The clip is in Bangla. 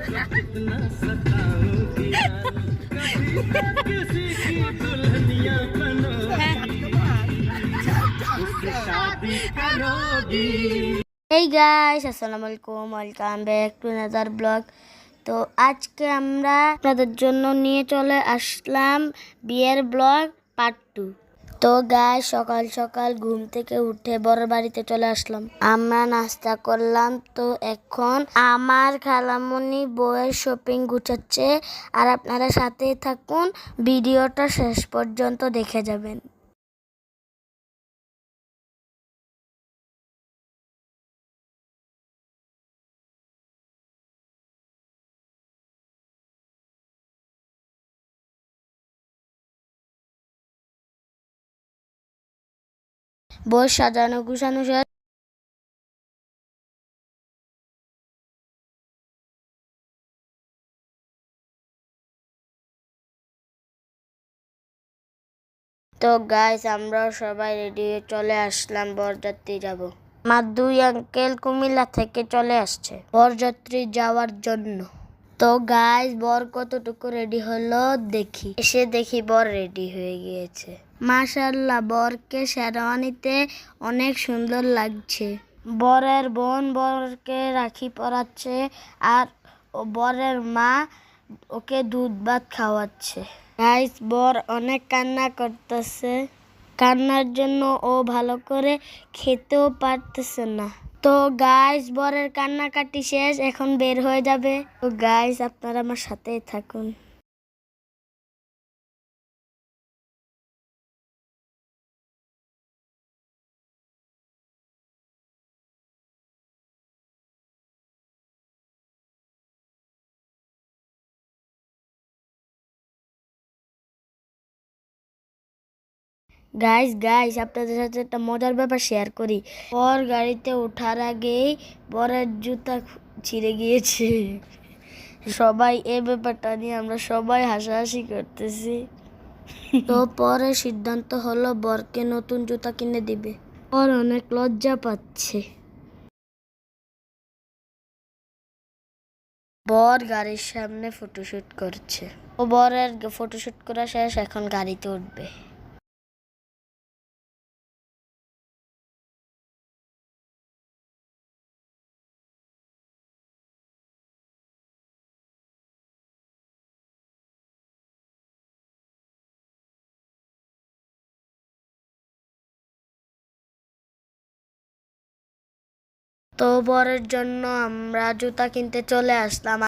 कितना सताओगी यार, कभी तो किसी की दुल्हनिया बनोगी, उससे शादी करोगी। Hey guys, আসসালামু আলাইকুম, welcome back to another blog. তো আজকে আমরা আপনাদের জন্য নিয়ে চলে আসলাম বিয়ের ব্লগ পার্ট 2। তো গাইস, সকাল সকাল ঘুম থেকে উঠে বড় বাড়িতে চলে আসলাম। আমরা নাস্তা করলাম। তো এখন আমার খালামণি বউয়ের শপিং গুছাচ্ছে, আর আপনারা সাথেই থাকুন, ভিডিওটা শেষ পর্যন্ত দেখে যাবেন। বউ সাজানো গুছানো শেষ। তো গাইস, আমরা সবাই রেডি হয়ে চলে আসলাম, বরযাত্রী যাব। আমার দুই আঙ্কেল কুমিল্লা থেকে চলে আসছে বরযাত্রী যাওয়ার জন্য। তো গাইস, বর কতটুকু রেডি হলো দেখি। এসে দেখি বর রেডি হয়ে গিয়েছে। মাশাআল্লাহ, বরকে শেরওয়ানিতে অনেক সুন্দর লাগছে। বরের বোন বরকে রাখি পরাচ্ছে, আর বরের মা ওকে দুধ ভাত খাওয়াচ্ছে। গাইস, বর অনেক কান্না করতেছে। কান্নার জন্য ও ভালো করে খেতেও পারতেছে না। তো গাইস, বরের কান্নাকাটি শেষ, এখন বের হয়ে যাবে। তো গাইস, আপনারা আমার সাথেই থাকুন। গাইস গাইস, আপনাদের সাথে একটা মজার ব্যাপার শেয়ার করি। বর গাড়িতে ওঠার আগেই বরের জুতা ছিঁড়ে গিয়েছে। সবাই এই ব্যাপারটা নিয়ে আমরা সবাই হাসাহাসি করতেছি। তো পরে সিদ্ধান্ত হলো বরকে নতুন জুতা কিনে দিবে। বর অনেক লজ্জা পাচ্ছে। বর গাড়ির সামনে ফটোশুট করছে। ও বরের ফটোশুট করা শেষ, এখন গাড়িতে উঠবে। তো বরের জন্য আমরা জুতা কিনতে চলে আসলাম।